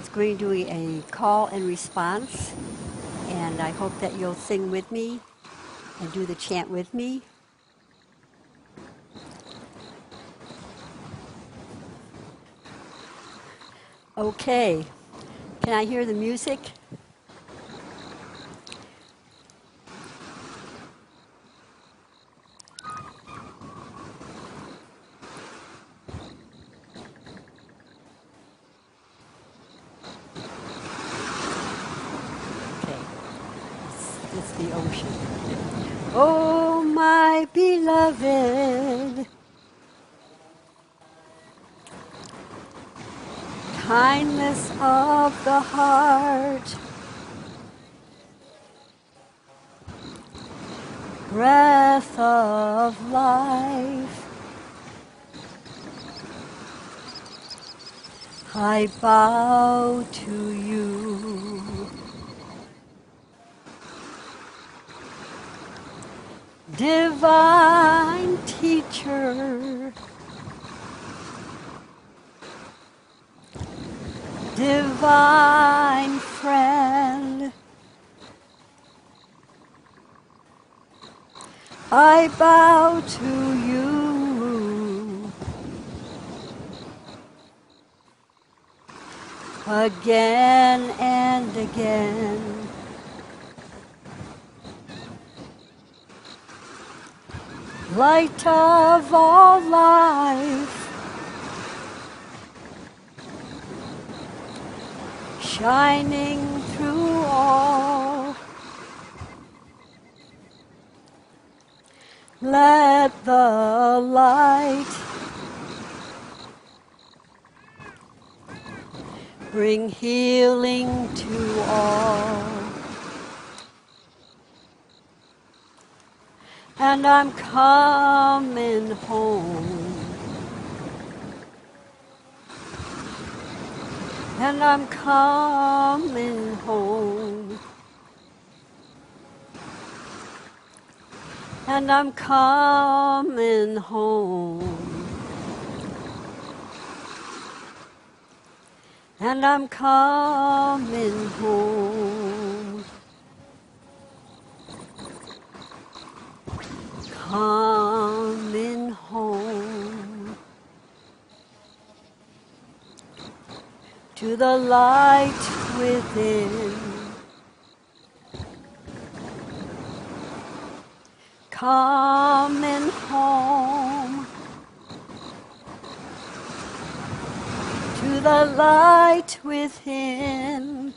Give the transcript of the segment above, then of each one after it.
It's going to be a call and response, and I hope that you'll sing with me and do the chant with me. Okay, can I hear the music? It's the ocean. Oh, my beloved, kindness of the heart, breath of life, I bow to you. Divine teacher, divine friend, I bow to you. Again and again, light of all life, shining through all, let the light bring healing to all. And I'm coming home. And I'm coming home. And I'm coming home. And I'm coming home. Coming home to the light within. Coming home to the light within.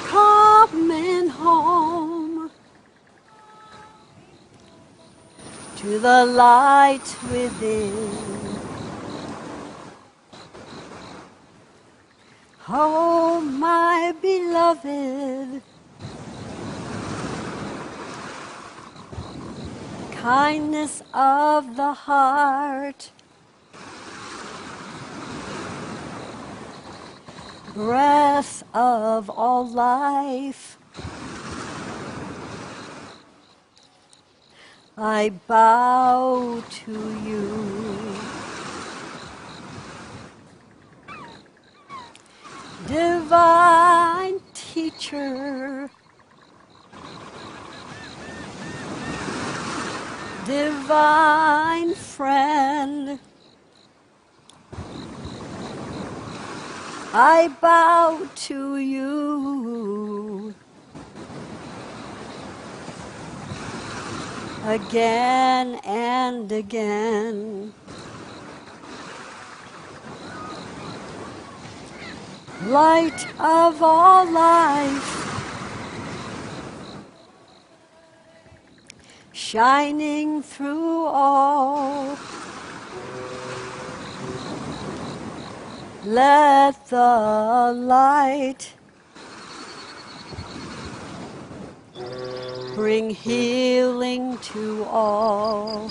Coming home to the light within. Oh, my beloved, kindness of the heart, breath of all life, I bow to you. Divine teacher, divine friend, I bow to you. Again and again, light of all life, shining through all, let the light bring healing to all.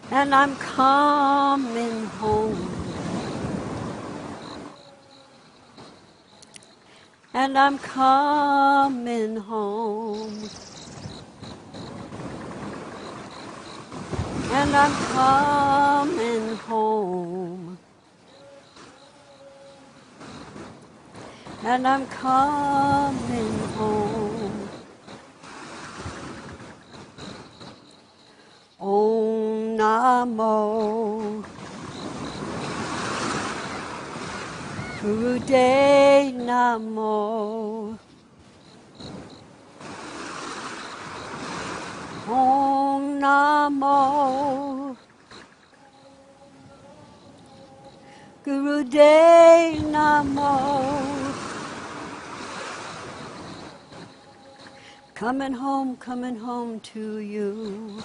And I'm coming home. And I'm coming home. and I'm coming home, and I'm coming home. Om Namo Gurudev Namo. Om Namo Gurudev Namo. Coming home to you.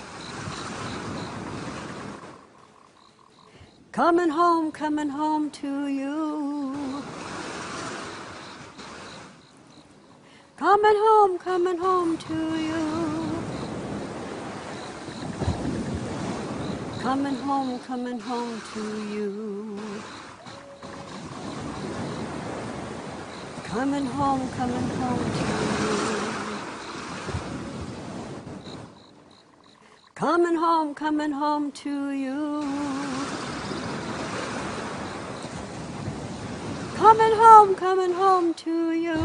Coming home to you. Coming home to you. Coming home to you. Coming home to you. Coming home to you. Coming home to you.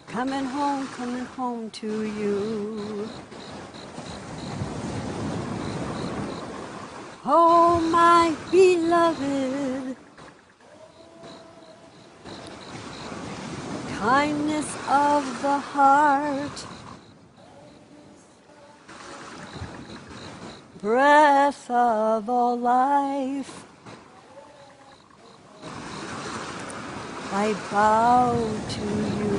Coming home to you. Oh, my beloved, kindness of the heart, breath of all life, I bow to you.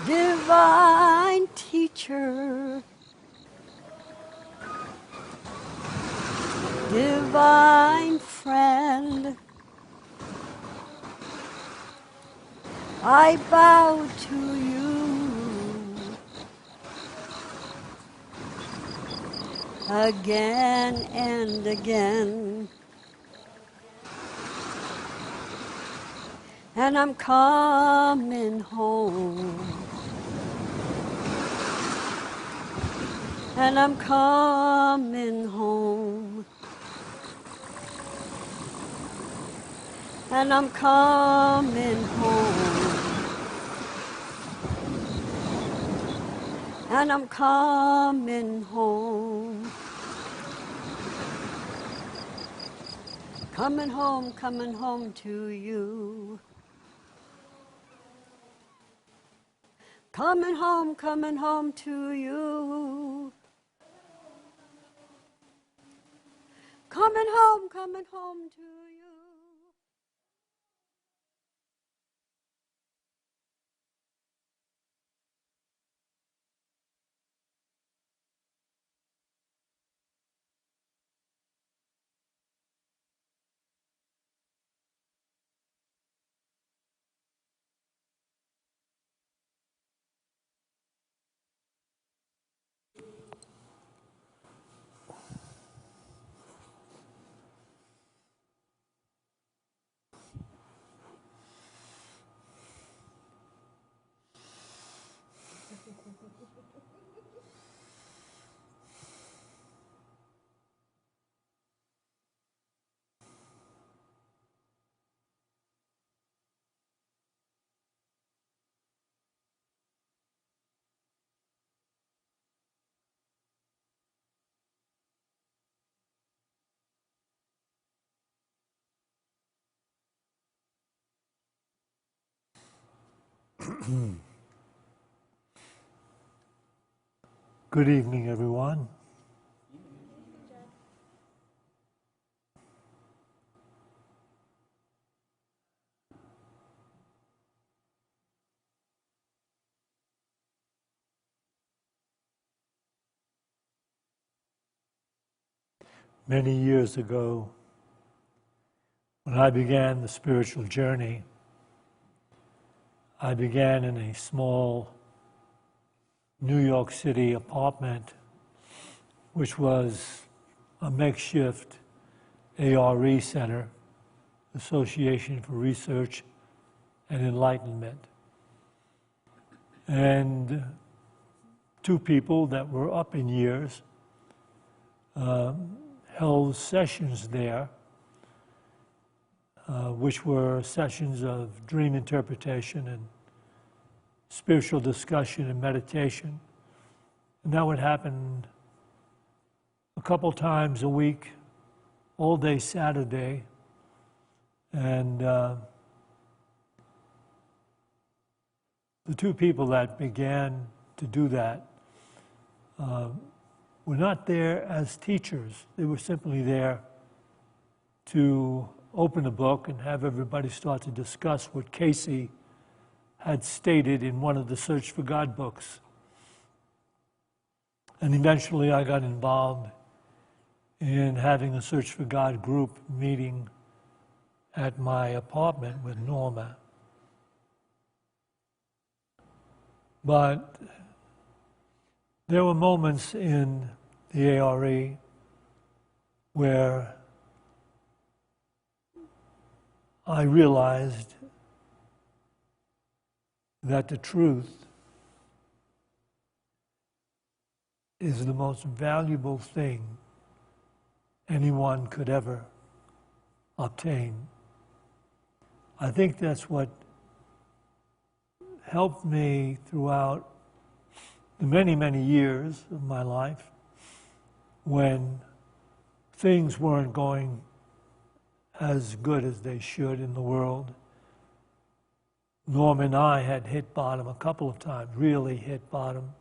Divine teacher, divine friend, I bow to you. Again and again. And I'm coming home. And I'm coming home. And I'm coming home. And I'm coming home. Coming home to you. Coming home to you. Coming home to you. Good evening, everyone. Many years ago, when I began the spiritual journey, I began in a small New York City apartment, which was a makeshift ARE center, Association for Research and Enlightenment. And two people that were up in years held sessions there, which were sessions of dream interpretation and spiritual discussion and meditation. And that would happen a couple times a week, all day Saturday. And the two people that began to do that were not there as teachers. They were simply there to open a book and have everybody start to discuss what Casey had stated in one of the Search for God books. And eventually I got involved in having a Search for God group meeting at my apartment with Norma. But there were moments in the ARE where I realized that the truth is the most valuable thing anyone could ever obtain. I think that's what helped me throughout the many, many years of my life when things weren't going as good as they should in the world. Norm and I had hit bottom a couple of times, really hit bottom.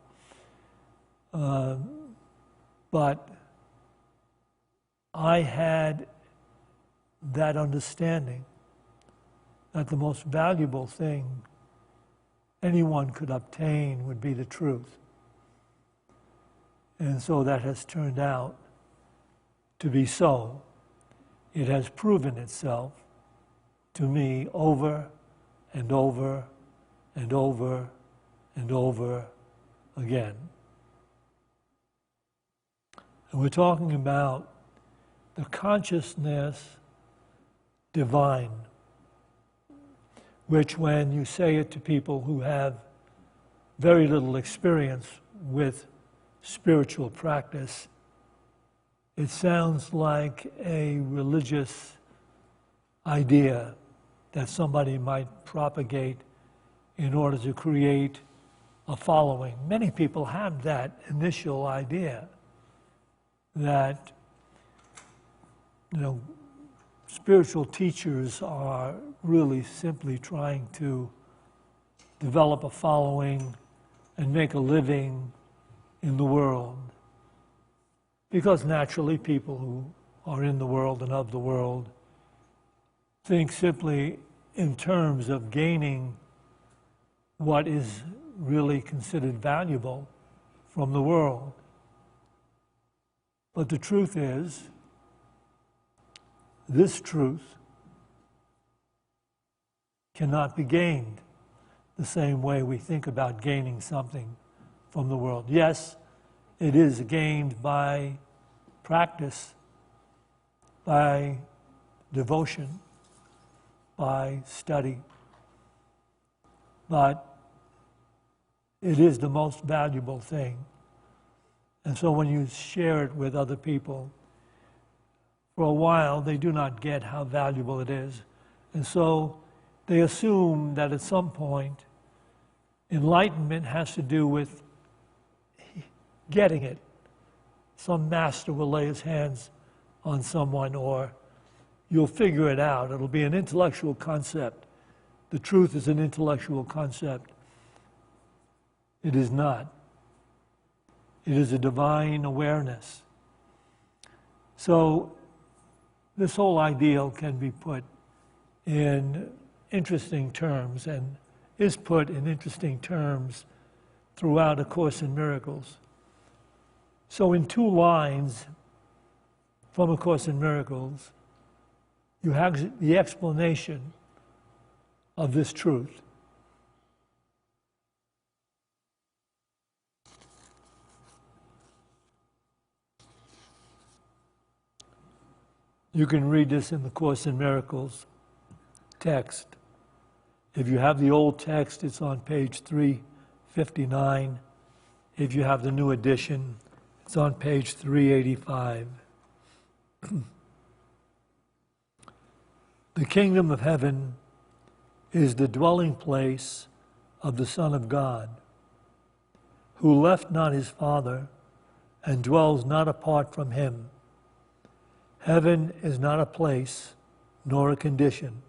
But I had that understanding that the most valuable thing anyone could obtain would be the truth. And so that has turned out to be so. It has proven itself to me over and over and over and over again. And we're talking about the consciousness divine, which when you say it to people who have very little experience with spiritual practice, it sounds like a religious idea that somebody might propagate in order to create a following. Many people have that initial idea that, spiritual teachers are really simply trying to develop a following and make a living in the world. Because naturally, people who are in the world and of the world think simply in terms of gaining what is really considered valuable from the world. But the truth is, this truth cannot be gained the same way we think about gaining something from the world. Yes, it is gained by practice, by devotion, by study, but it is the most valuable thing. And so when you share it with other people, for a while they do not get how valuable it is. And so they assume that at some point enlightenment has to do with getting it. Some master will lay his hands on someone, or you'll figure it out. It'll be an intellectual concept. The truth is an intellectual concept. It is not. It is a divine awareness. So this whole ideal can be put in interesting terms, and is put in interesting terms throughout A Course in Miracles. So in 2 lines from A Course in Miracles, you have the explanation of this truth. You can read this in the Course in Miracles text. If you have the old text, it's on page 3 59. If you have the new edition, it's on page 385. The kingdom of heaven is the dwelling place of the Son of God, who left not his Father and dwells not apart from him. Heaven is not a place nor a condition.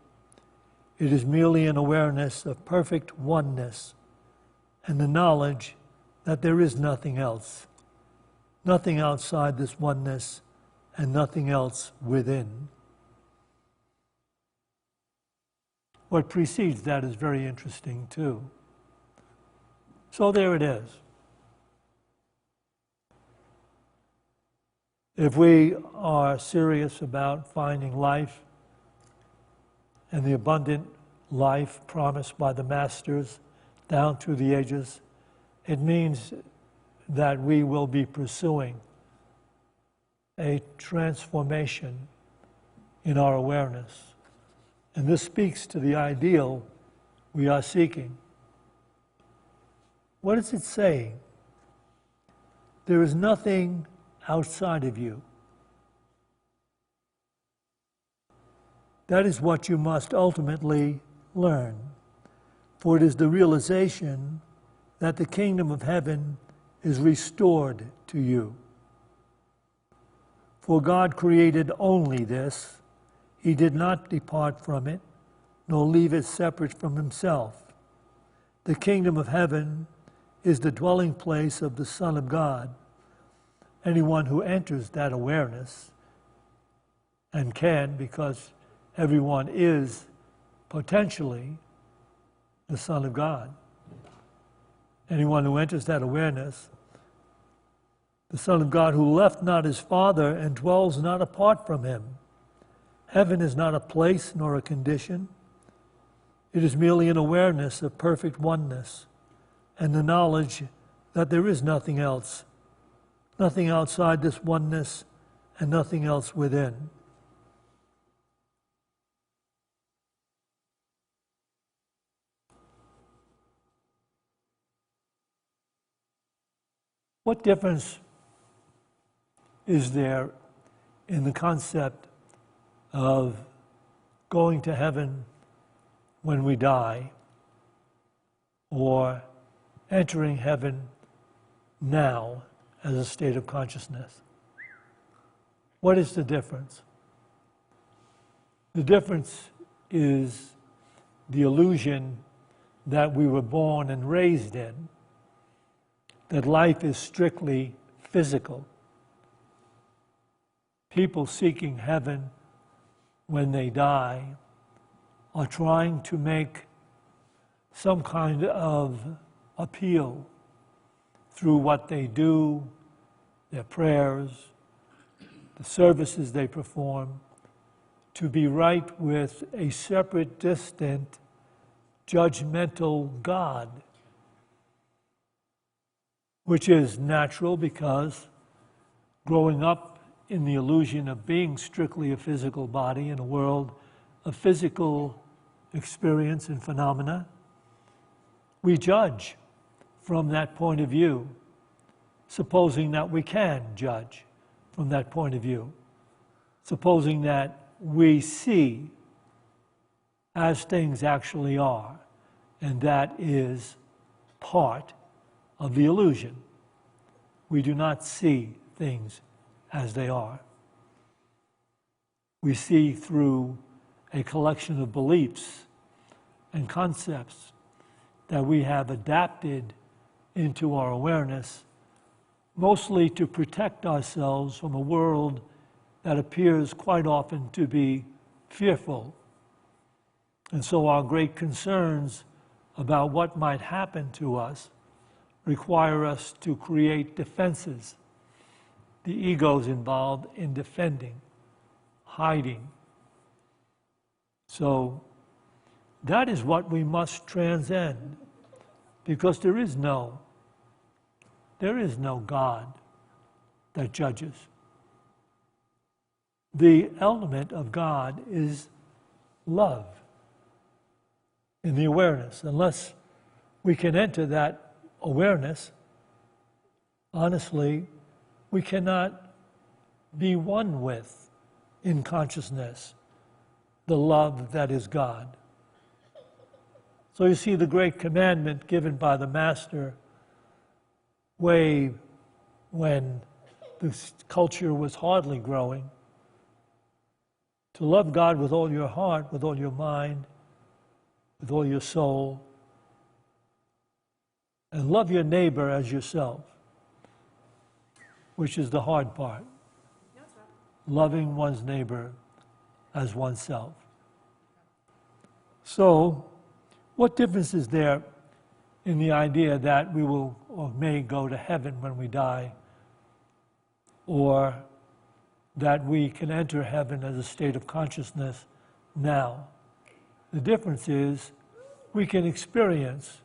It is merely an awareness of perfect oneness and the knowledge that there is nothing else, nothing outside this oneness and nothing else within. What precedes that is very interesting too. So there it is. If we are serious about finding life and the abundant life promised by the Masters down through the ages, it means that we will be pursuing a transformation in our awareness. And this speaks to the ideal we are seeking. What is it saying? There is nothing outside of you. That is what you must ultimately learn, for it is the realization that the kingdom of heaven is restored to you. For God created only this. He did not depart from it, nor leave it separate from himself. The kingdom of heaven is the dwelling place of the Son of God. Anyone who enters that awareness, and can, because everyone is potentially the Son of God. Anyone who enters that awareness, the Son of God who left not his Father and dwells not apart from him. Heaven is not a place nor a condition. It is merely an awareness of perfect oneness and the knowledge that there is nothing else, nothing outside this oneness and nothing else within. What difference is there in the concept of going to heaven when we die, or entering heaven now as a state of consciousness? What is the difference? The difference is the illusion that we were born and raised in, that life is strictly physical. People seeking heaven when they die are trying to make some kind of appeal through what they do, their prayers, the services they perform, to be right with a separate, distant, judgmental God, which is natural because growing up in the illusion of being strictly a physical body in a world of physical experience and phenomena, we judge from that point of view, supposing that we can judge from that point of view, supposing that we see as things actually are, and that is part of the illusion. We do not see things as they are. We see through a collection of beliefs and concepts that we have adapted into our awareness, mostly to protect ourselves from a world that appears quite often to be fearful. And so our great concerns about what might happen to us require us to create defenses. The ego's involved in defending, hiding. So that is what we must transcend, because there is no God that judges. The element of God is love in the awareness. Unless we can enter that awareness, honestly, we cannot be one with in consciousness the love that is God. So you see the great commandment given by the Master way when the culture was hardly growing, to love God with all your heart, with all your mind, with all your soul, and love your neighbor as yourself, which is the hard part. Loving one's neighbor as oneself. So, what difference is there in the idea that we will or may go to heaven when we die, or that we can enter heaven as a state of consciousness now? The difference is we can experience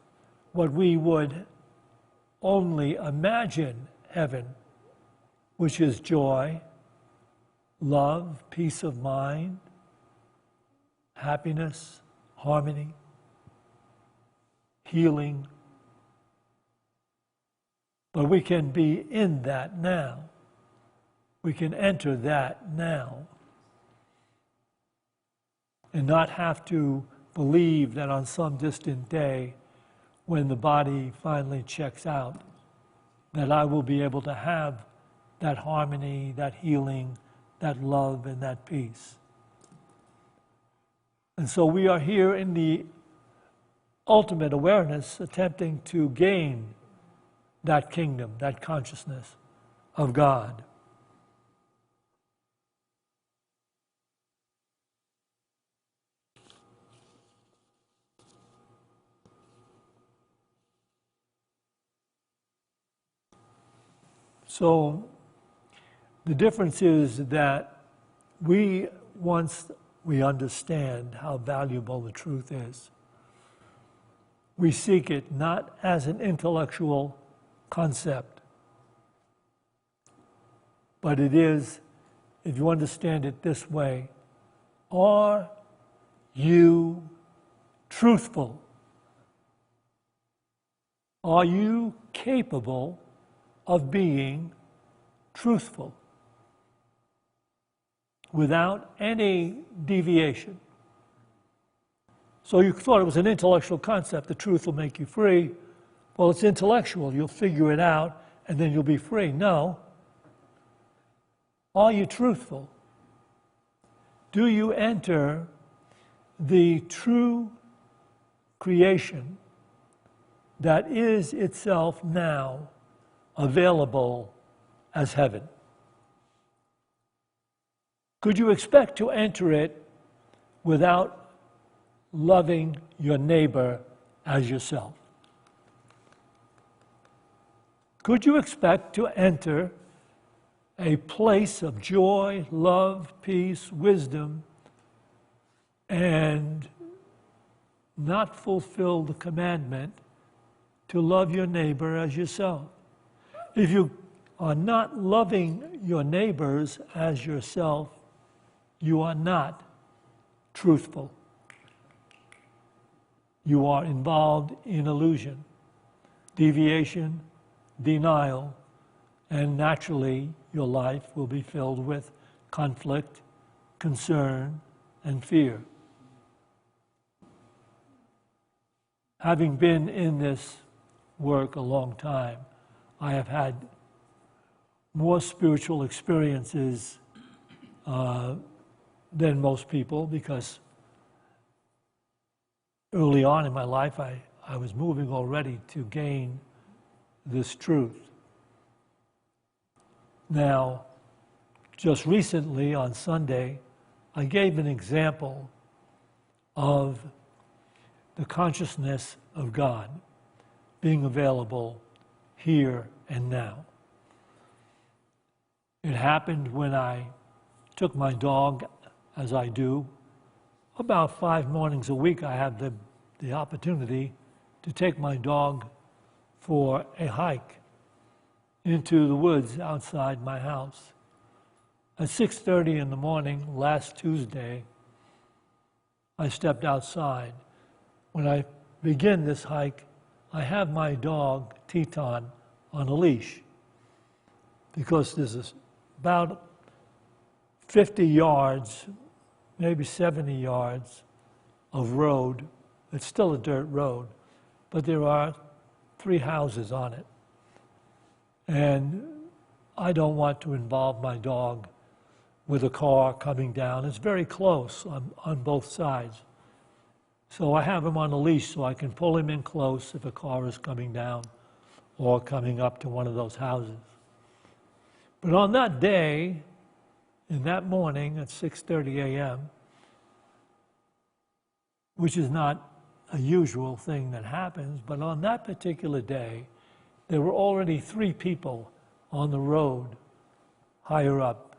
what we would only imagine heaven, which is joy, love, peace of mind, happiness, harmony, healing. But we can be in that now. We can enter that now. And not have to believe that on some distant day, when the body finally checks out, that I will be able to have that harmony, that healing, that love, and that peace. And so we are here in the ultimate awareness, attempting to gain that kingdom, that consciousness of God. So the difference is that once we understand how valuable the truth is, we seek it not as an intellectual concept, but it is, if you understand it this way, are you truthful? Are you capable of being truthful without any deviation? So you thought it was an intellectual concept, the truth will make you free. Well, it's intellectual, you'll figure it out and then you'll be free. No. Are you truthful? Do you enter the true creation that is itself now available as heaven? Could you expect to enter it without loving your neighbor as yourself? Could you expect to enter a place of joy, love, peace, wisdom, and not fulfill the commandment to love your neighbor as yourself? If you are not loving your neighbors as yourself, you are not truthful. You are involved in illusion, deviation, denial, and naturally your life will be filled with conflict, concern, and fear. Having been in this work a long time, I have had more spiritual experiences than most people, because early on in my life I was moving already to gain this truth. Now, just recently on Sunday, I gave an example of the consciousness of God being available here and now. It happened when I took my dog, as I do. About 5 mornings a week I have the opportunity to take my dog for a hike into the woods outside my house. At 6:30 in the morning, last Tuesday, I stepped outside. When I begin this hike, I have my dog, Teton, on a leash because there's about 50 yards, maybe 70 yards of road. It's still a dirt road, but there are 3 houses on it. And I don't want to involve my dog with a car coming down. It's very close on both sides. So I have him on a leash so I can pull him in close if a car is coming down or coming up to one of those houses. But on that day, in that morning at 6:30 a.m., which is not a usual thing that happens, but on that particular day, there were already 3 people on the road higher up.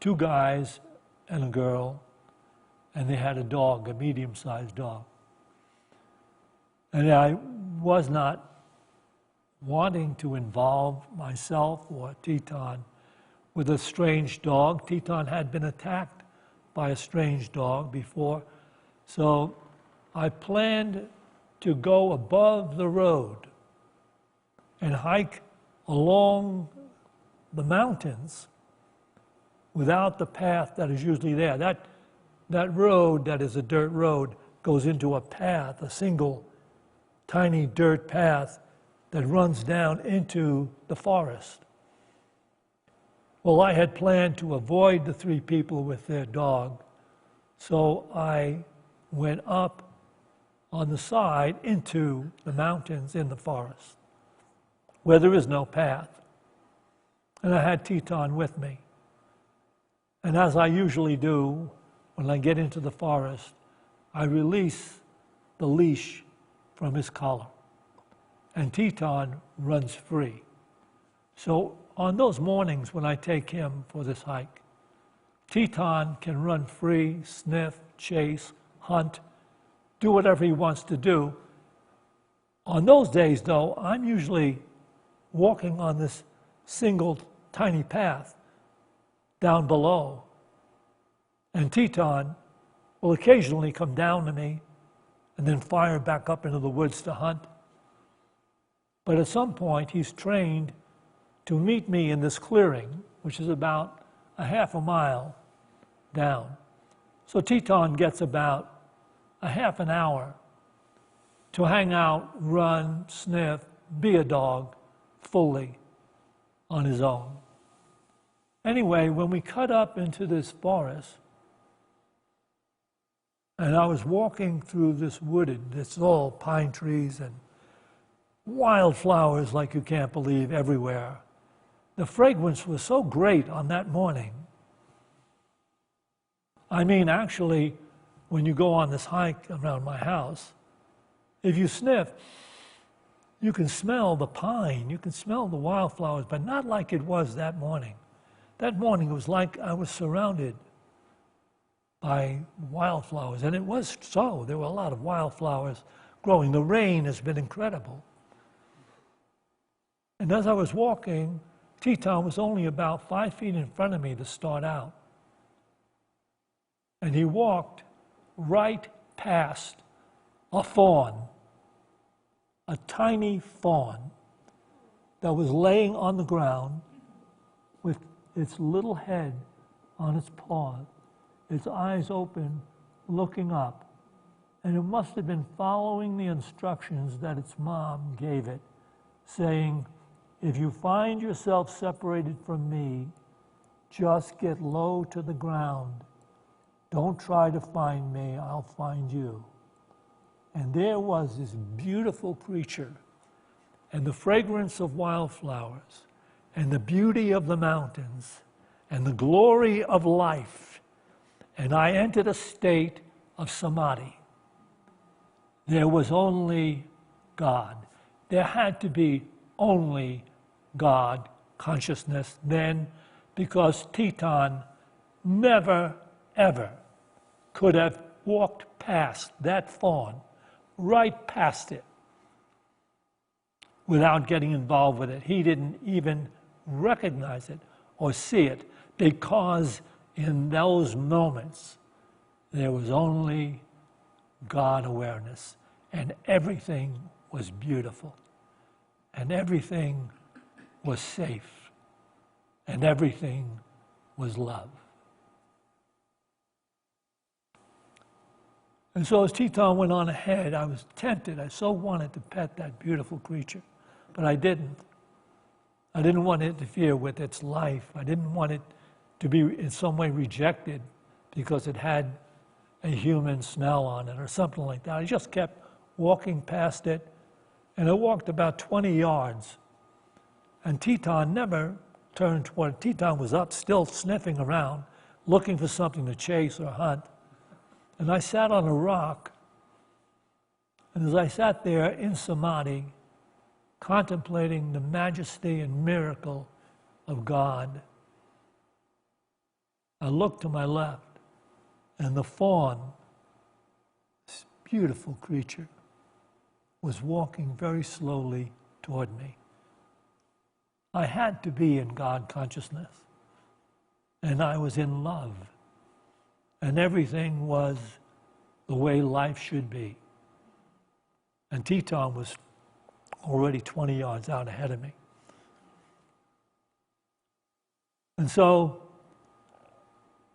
2 guys and a girl, and they had a dog, a medium-sized dog. And I was not wanting to involve myself or Teton with a strange dog. Teton had been attacked by a strange dog before, so I planned to go above the road and hike along the mountains without the path that is usually there. That road that is a dirt road goes into a path, a single tiny dirt path that runs down into the forest. Well, I had planned to avoid the 3 people with their dog, so I went up on the side into the mountains in the forest, where there is no path. And I had Teton with me. And as I usually do, when I get into the forest, I release the leash from his collar, and Teton runs free. So on those mornings when I take him for this hike, Teton can run free, sniff, chase, hunt, do whatever he wants to do. On those days, though, I'm usually walking on this single tiny path down below, and Teton will occasionally come down to me and then fire back up into the woods to hunt. But at some point, he's trained to meet me in this clearing, which is about a half a mile down. So Teton gets about a half an hour to hang out, run, sniff, be a dog fully on his own. Anyway, when we cut up into this forest, and I was walking through this wooded, it's all pine trees and wildflowers like you can't believe everywhere. The fragrance was so great on that morning. I mean, actually, when you go on this hike around my house, if you sniff, you can smell the pine, you can smell the wildflowers, but not like it was that morning. That morning it was like I was surrounded by wildflowers, and it was so. There were a lot of wildflowers growing. The rain has been incredible. And as I was walking, Teton was only about 5 feet in front of me to start out. And he walked right past a fawn, a tiny fawn that was laying on the ground with its little head on its paws, its eyes open, looking up. And it must have been following the instructions that its mom gave it, saying, "If you find yourself separated from me, just get low to the ground. Don't try to find me, I'll find you." And there was this beautiful creature, and the fragrance of wildflowers, and the beauty of the mountains, and the glory of life. And I entered a state of samadhi. There was only God. There had to be only God consciousness then, because Teton never, ever could have walked past that fawn, right past it, without getting involved with it. He didn't even recognize it or see it, because in those moments there was only God awareness. and everything was beautiful, and everything was safe, and everything was love. And so as Teton went on ahead, I was tempted. I so wanted to pet that beautiful creature, but I didn't. I didn't want to interfere with its life. I didn't want it to be in some way rejected because it had a human smell on it or something like that. I just kept walking past it, and I walked about 20 yards. And Teton never turned toward it. Teton was up, still sniffing around, looking for something to chase or hunt. And I sat on a rock, and as I sat there in samadhi, contemplating the majesty and miracle of God, I looked to my left, and the fawn, this beautiful creature, was walking very slowly toward me. I had to be in God consciousness, and I was in love, and everything was the way life should be. And Teton was already 20 yards out ahead of me. And so,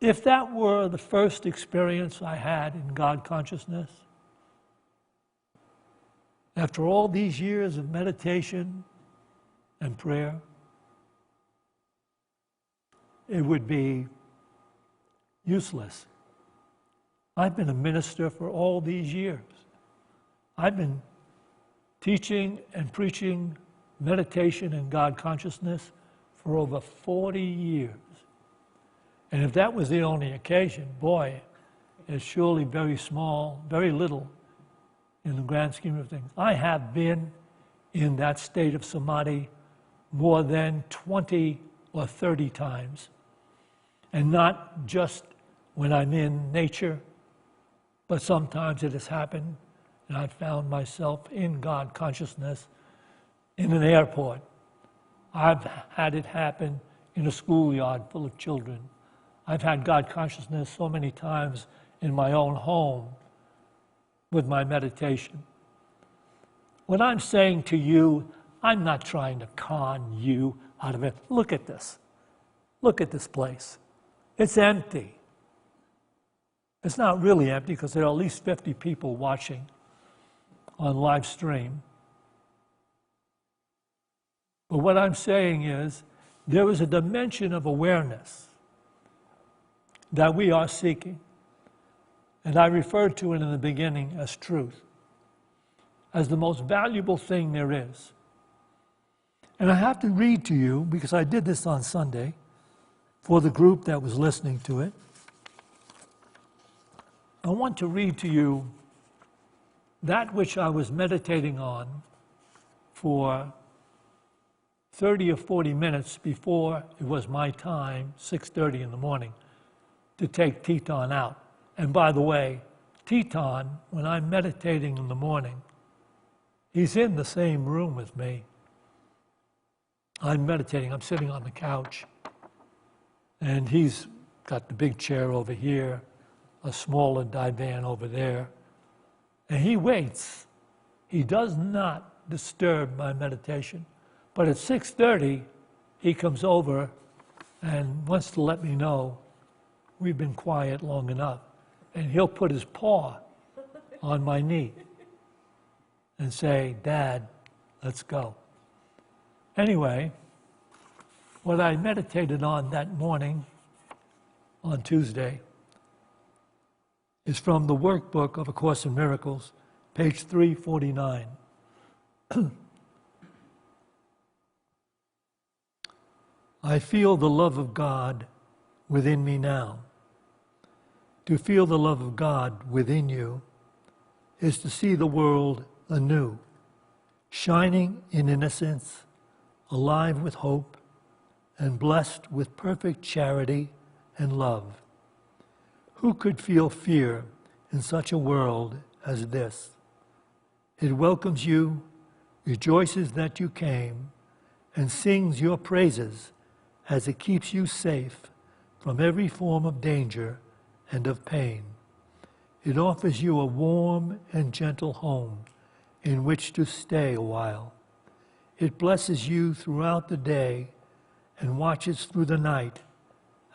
if that were the first experience I had in God consciousness, after all these years of meditation and prayer, it would be useless. I've been a minister for all these years. I've been teaching and preaching meditation and God consciousness for over 40 years. And if that was the only occasion, boy, it's surely very small, very little in the grand scheme of things. I have been in that state of samadhi more than 20 or 30 times. And not just when I'm in nature, but sometimes it has happened and I've found myself in God consciousness in an airport. I've had it happen in a schoolyard full of children. I've had God consciousness so many times in my own home with my meditation. What I'm saying to you, I'm not trying to con you out of it. Look at this. Look at this place. It's empty. It's not really empty because there are at least 50 people watching on live stream. But what I'm saying is there is a dimension of awareness that we are seeking. And I referred to it in the beginning as truth, as the most valuable thing there is. And I have to read to you, because I did this on Sunday, for the group that was listening to it. I want to read to you that which I was meditating on for 30 or 40 minutes before it was my time, 6:30 in the morning, to take Teton out. And by the way, Teton, when I'm meditating in the morning, he's in the same room with me. I'm meditating, I'm sitting on the couch, and he's got the big chair over here, a smaller divan over there, and he waits. He does not disturb my meditation. But at 6:30, he comes over and wants to let me know we've been quiet long enough. And he'll put his paw on my knee and say, "Dad, let's go." Anyway, what I meditated on that morning on Tuesday is from the workbook of A Course in Miracles, page 349. I feel the love of God within me now. To feel the love of God within you is to see the world anew, shining in innocence, alive with hope, and blessed with perfect charity and love. Who could feel fear in such a world as this? It welcomes you, rejoices that you came, and sings your praises as it keeps you safe from every form of danger and of pain. It offers you a warm and gentle home in which to stay a while. It blesses you throughout the day and watches through the night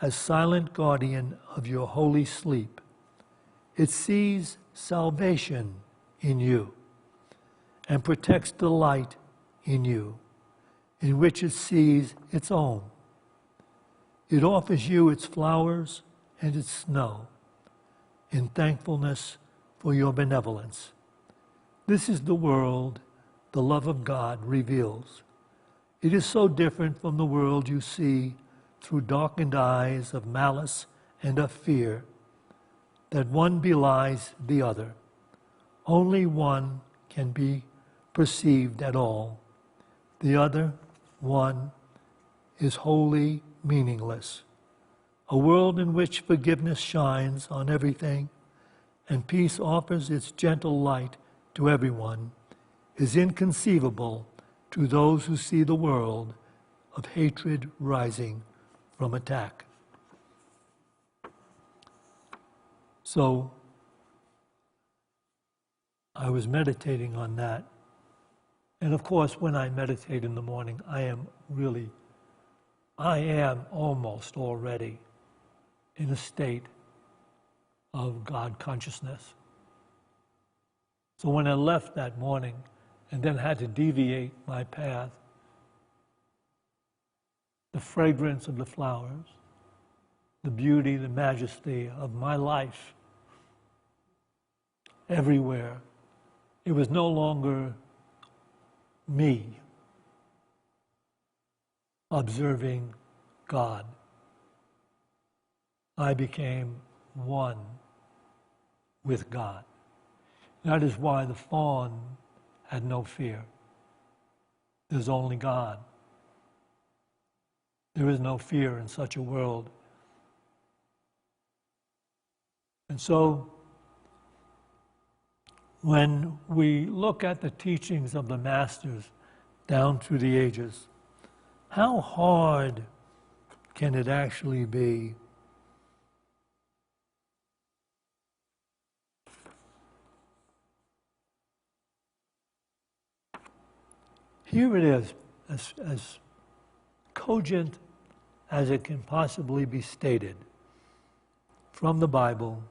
as silent guardian of your holy sleep. It sees salvation in you and protects the light in you, in which it sees its own. It offers you its flowers and its snow in thankfulness for your benevolence. This is the world the love of God reveals. It is so different from the world you see through darkened eyes of malice and of fear that one belies the other. Only one can be perceived at all. The other one is wholly meaningless. A world in which forgiveness shines on everything and peace offers its gentle light to everyone is inconceivable to those who see the world of hatred rising from attack. So, I was meditating on that. And of course, when I meditate in the morning, I am almost already in a state of God consciousness. So when I left that morning and then had to deviate my path, the fragrance of the flowers, the beauty, the majesty of my life everywhere, it was no longer me observing God. I became one with God. That is why the fawn had no fear. There's only God. There is no fear in such a world. And so, when we look at the teachings of the masters down through the ages, how hard can it actually be here it is, as cogent as it can possibly be stated from the Bible.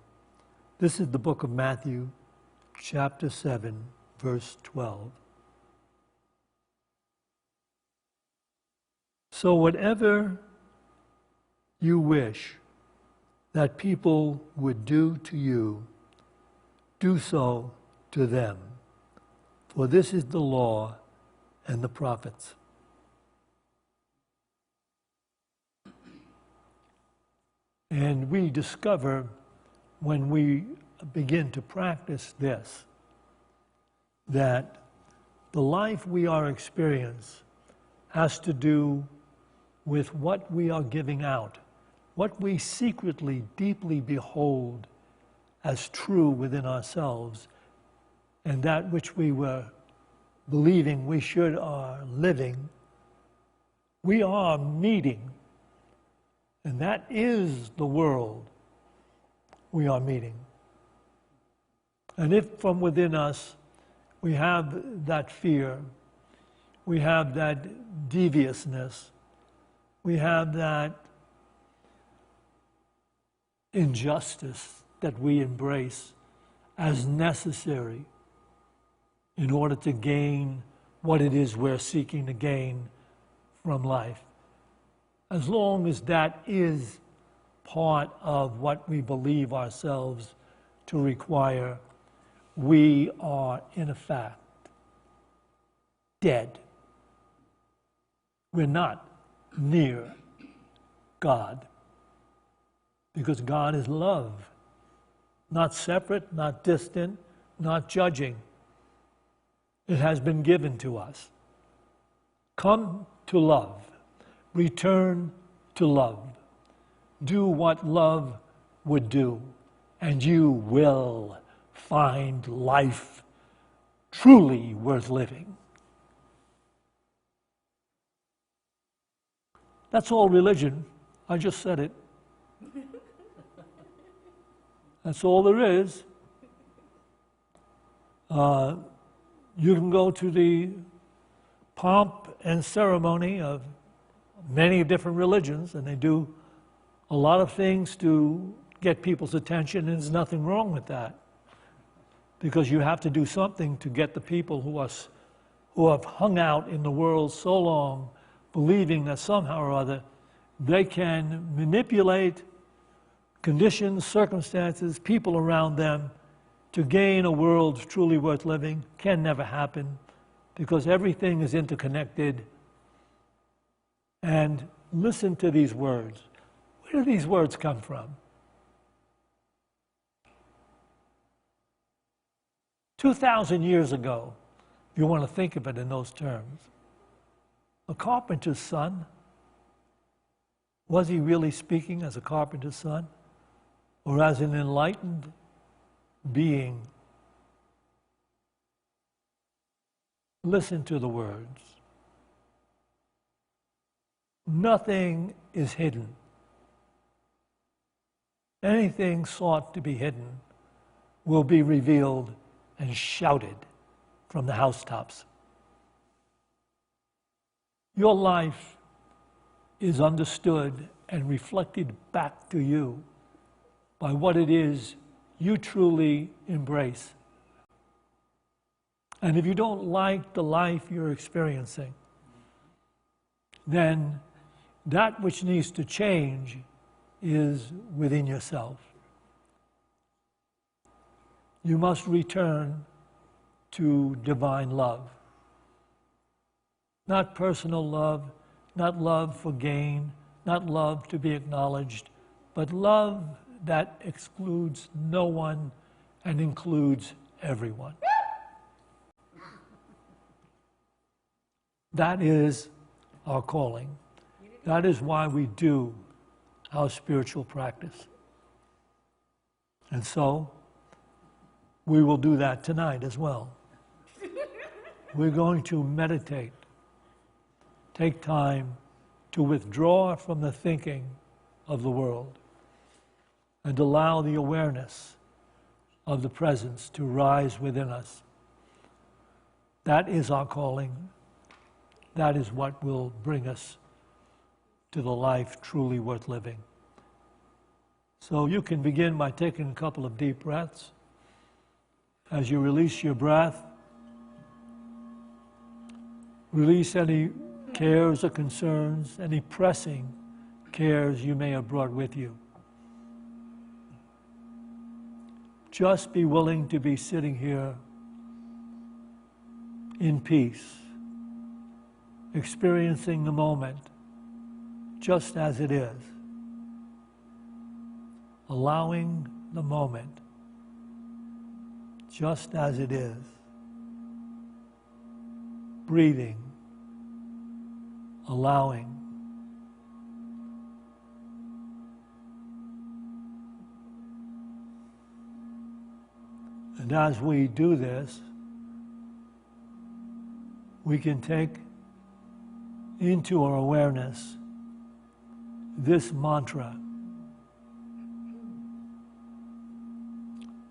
This is the book of Matthew, chapter 7, verse 12. So whatever you wish that people would do to you, do so to them. For this is the law and the prophets. And we discover when we begin to practice this, that the life we are experiencing has to do with what we are giving out, what we secretly, deeply behold as true within ourselves, and that which we were believing we should are living, we are meeting. And that is the world we are meeting. And if from within us we have that fear, we have that deviousness, we have that injustice that we embrace as necessary in order to gain what it is we're seeking to gain from life. As long as that is part of what we believe ourselves to require, we are in effect dead. We're not near God, because God is love, not separate, not distant, not judging. It has been given to us. Come to love. Return to love. Do what love would do, and you will find life truly worth living. That's all religion. I just said it. That's all there is. You can go to the pomp and ceremony of many different religions, and they do a lot of things to get people's attention, and there's nothing wrong with that. Because you have to do something to get the people who have hung out in the world so long, believing that somehow or other they can manipulate conditions, circumstances, people around them to gain a world truly worth living. Can never happen, because everything is interconnected. And listen to these words. Where do these words come from? 2,000 years ago, if you want to think of it in those terms, a carpenter's son, was he really speaking as a carpenter's son? Or as an enlightened being? Listen to the words. Nothing is hidden. Anything sought to be hidden will be revealed and shouted from the housetops. Your life is understood and reflected back to you by what it is you truly embrace. And if you don't like the life you're experiencing, then that which needs to change is within yourself. You must return to divine love. Not personal love, not love for gain, not love to be acknowledged, but love that excludes no one and includes everyone. That is our calling. That is why we do our spiritual practice. And so, we will do that tonight as well. We're going to meditate, take time to withdraw from the thinking of the world and allow the awareness of the presence to rise within us. That is our calling. That is what will bring us to the life truly worth living. So you can begin by taking a couple of deep breaths. As you release your breath, release any cares or concerns, any pressing cares you may have brought with you. Just be willing to be sitting here in peace, experiencing the moment just as it is, allowing the moment just as it is, breathing, allowing. And as we do this, we can take into our awareness this mantra.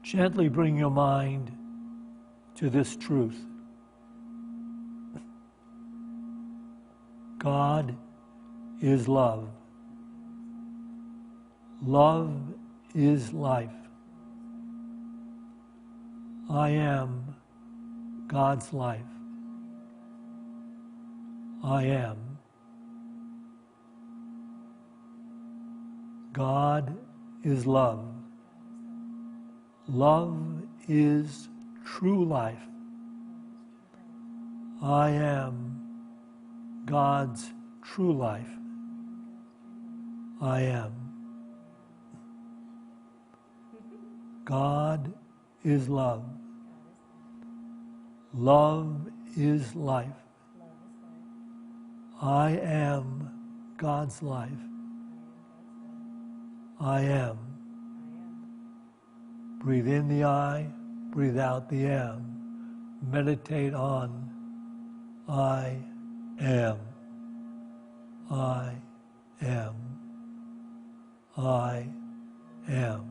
Gently bring your mind to this truth. God is love. Love is life. I am God's life. I am. God is love. Love is true life. I am God's true life. I am. God is love. Love is life. I am God's life. I am. Breathe in the I, breathe out the am. Meditate on I am. I am. I am.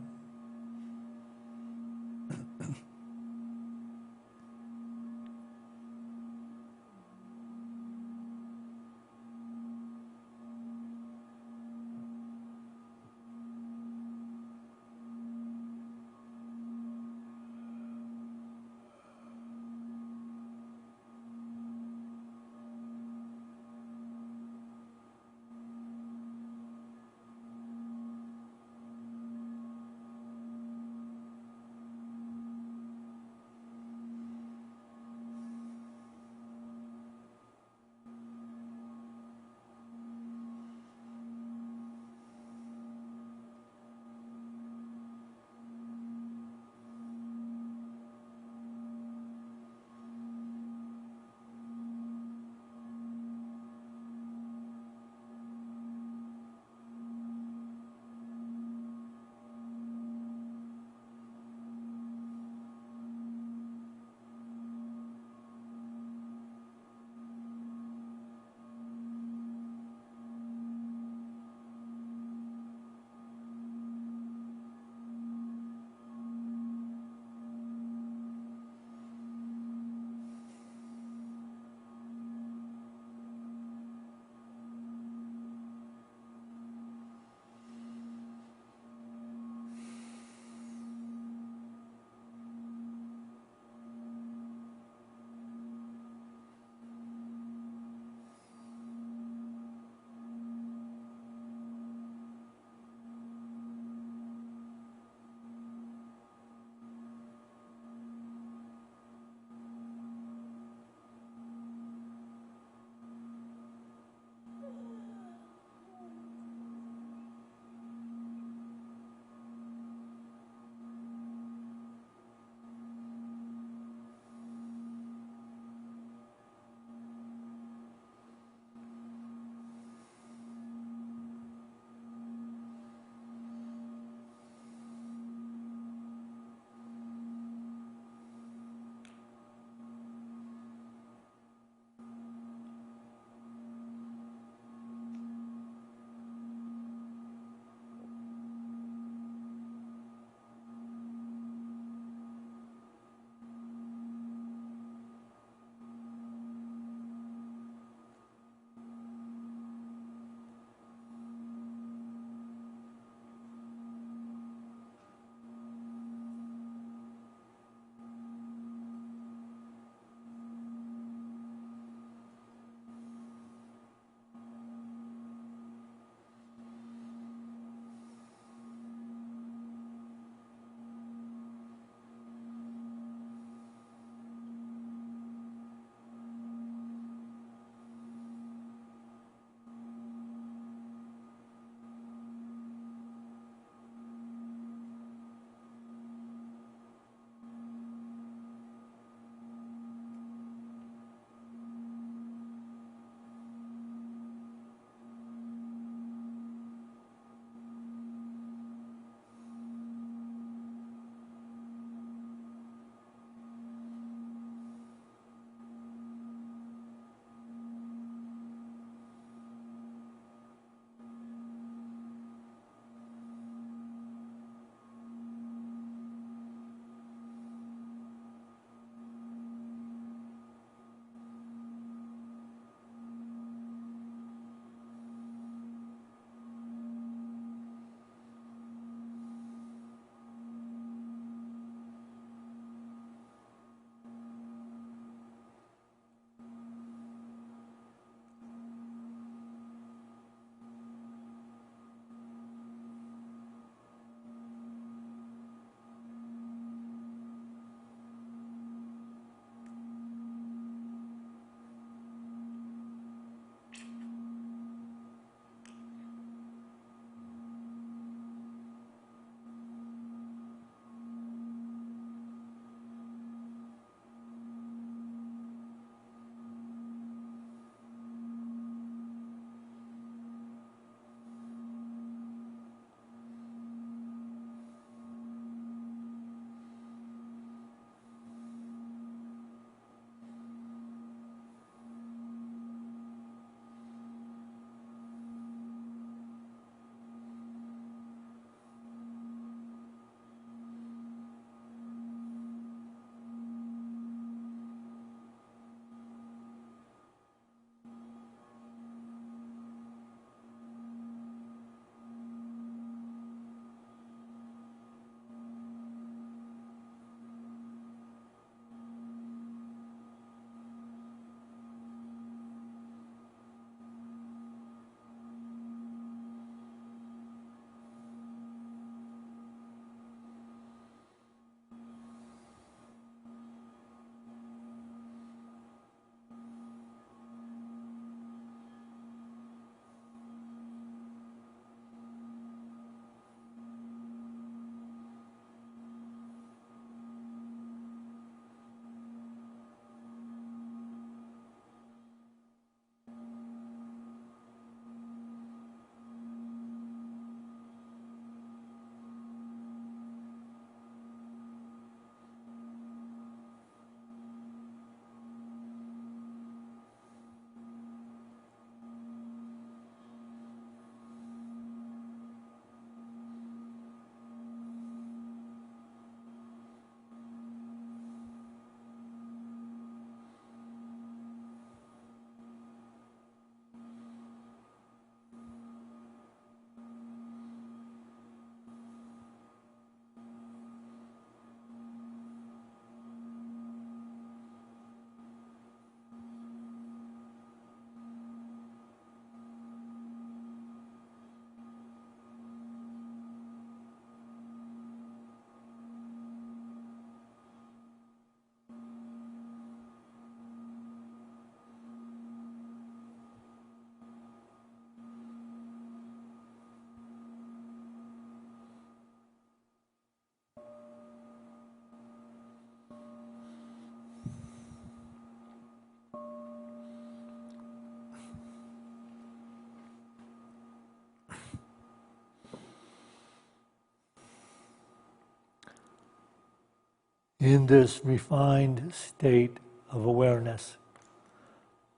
In this refined state of awareness,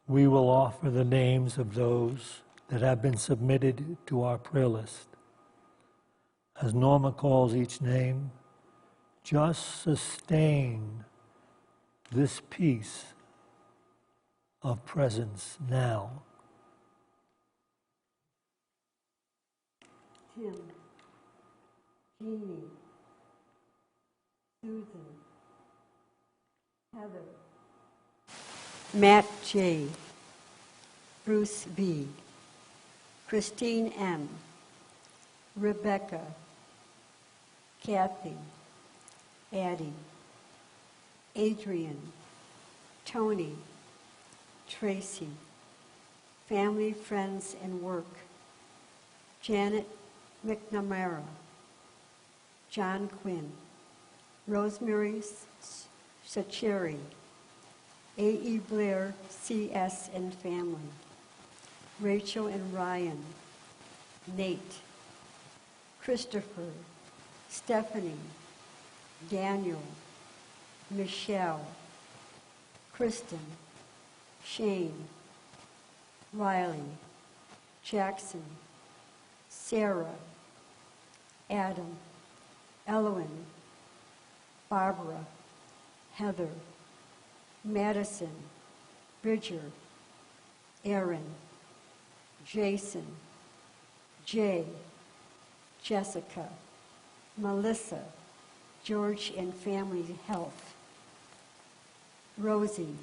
we will offer the names of those that have been submitted to our prayer list. As Norma calls each name, just sustain this peace of presence now. Tim, Jeannie, Susan, Heather, Matt J., Bruce B., Christine M., Rebecca, Kathy, Addie, Adrian, Tony, Tracy, family, friends, and work, Janet McNamara, John Quinn, Rosemary Sacheri, A.E. Blair, C.S. and family, Rachel and Ryan, Nate, Christopher, Stephanie, Daniel, Michelle, Kristen, Shane, Riley, Jackson, Sarah, Adam, Elowen, Barbara, Heather, Madison, Bridger, Aaron, Jason, Jay, Jessica, Melissa, George and family health, Rosie,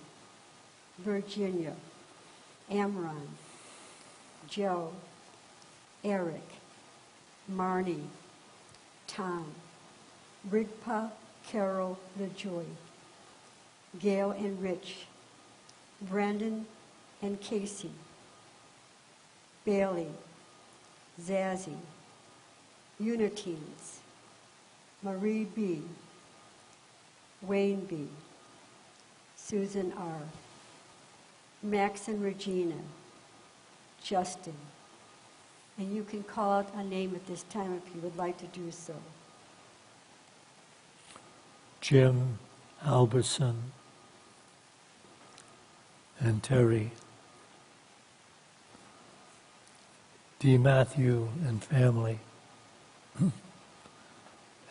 Virginia, Amron, Joe, Eric, Marnie, Tom, Rigpa, Carol, LaJoy, Gail and Rich, Brandon and Casey, Bailey, Zazzy, Unitines, Marie B., Wayne B., Susan R., Max and Regina, Justin, and you can call out a name at this time if you would like to do so. Jim Albertson and Terry, D. Matthew and family,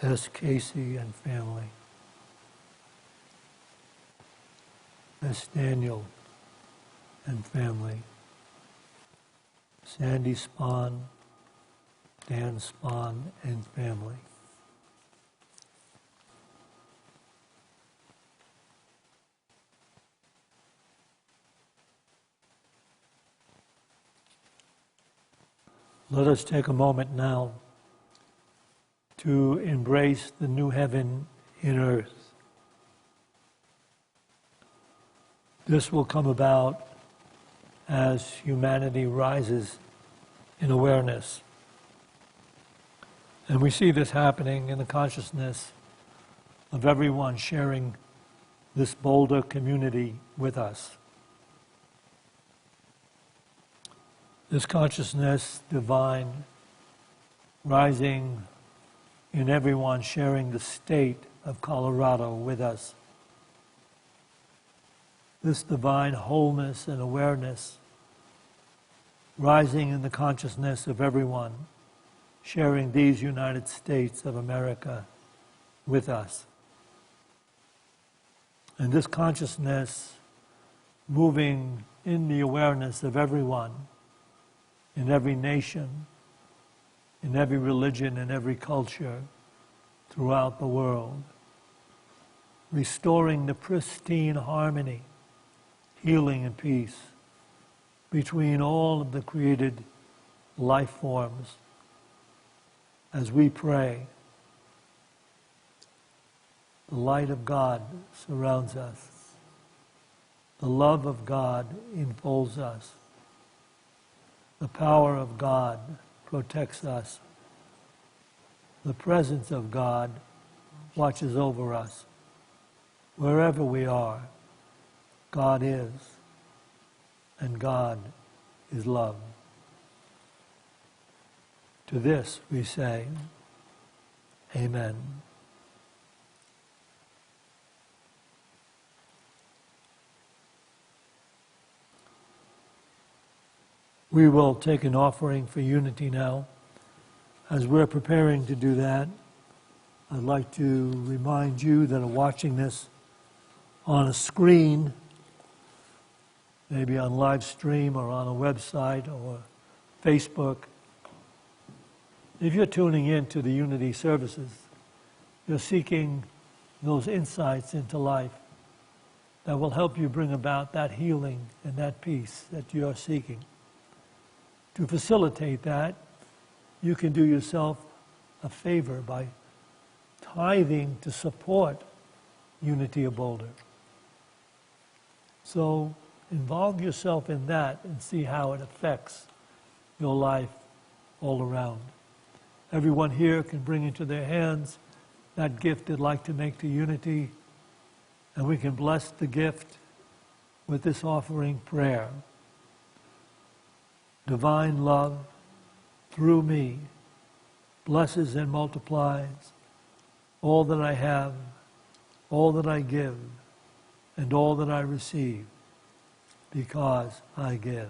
S. Casey and family, S. Daniel and family, Sandy Spahn, Dan Spahn and family. Let us take a moment now to embrace the new heaven in earth. This will come about as humanity rises in awareness. And we see this happening in the consciousness of everyone sharing this Boulder community with us. This consciousness, divine, rising in everyone sharing the state of Colorado with us. This divine wholeness and awareness rising in the consciousness of everyone sharing these United States of America with us. And this consciousness moving in the awareness of everyone, in every nation, in every religion, in every culture throughout the world, restoring the pristine harmony, healing and peace between all of the created life forms as we pray. The light of God surrounds us. The love of God enfolds us. The power of God protects us. The presence of God watches over us. Wherever we are, God is, and God is love. To this we say, Amen. We will take an offering for unity now. As we're preparing to do that, I'd like to remind you that are watching this on a screen, maybe on live stream or on a website or Facebook. If you're tuning in to the Unity services, you're seeking those insights into life that will help you bring about that healing and that peace that you're seeking. To facilitate that, you can do yourself a favor by tithing to support Unity of Boulder. So involve yourself in that and see how it affects your life all around. Everyone here can bring into their hands that gift they'd like to make to Unity, and we can bless the gift with this offering prayer. Divine love, through me, blesses and multiplies all that I have, all that I give, and all that I receive, because I give.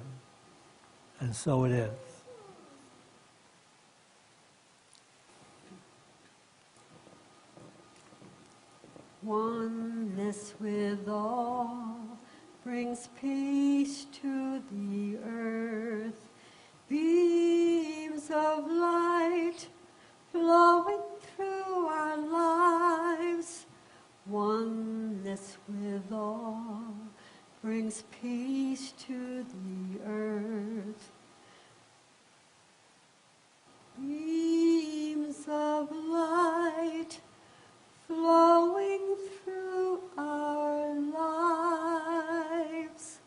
And so it is. Oneness with all brings peace to the earth. Beams of light flowing through our lives. Oneness with all brings peace to the earth. Beams of light flowing through our lives.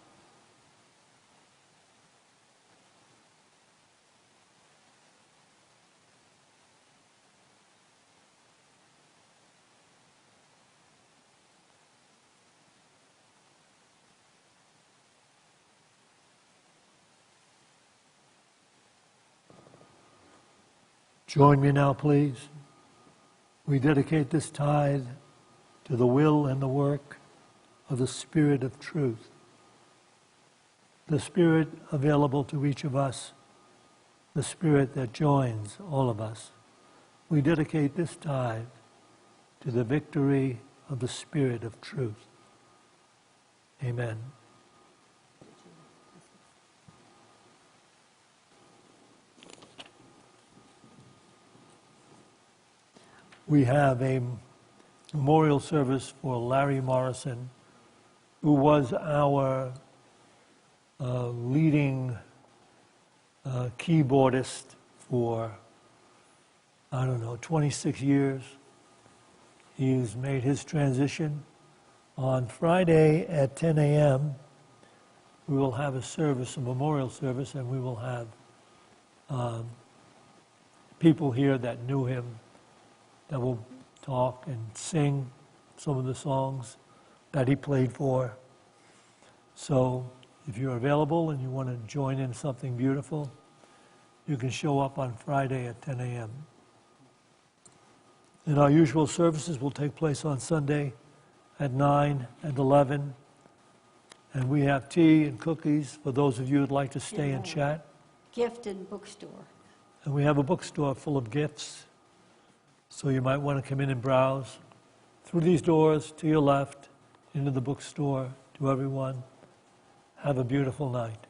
Join me now, please. We dedicate this tithe to the will and the work of the Spirit of truth, the Spirit available to each of us, the Spirit that joins all of us. We dedicate this tithe to the victory of the Spirit of truth. Amen. We have a memorial service for Larry Morrison, who was our leading keyboardist for, 26 years. He's made his transition. On Friday at 10 a.m., we will have a service, a memorial service, and we will have people here that knew him that will talk and sing some of the songs that he played for. So if you're available and you want to join in something beautiful, you can show up on Friday at 10 a.m. And our usual services will take place on Sunday at 9 and 11. And we have tea and cookies for those of you who'd like to stay and chat. Gift and bookstore. And we have a bookstore full of gifts. So you might want to come in and browse through these doors to your left, into the bookstore, to everyone. Have a beautiful night.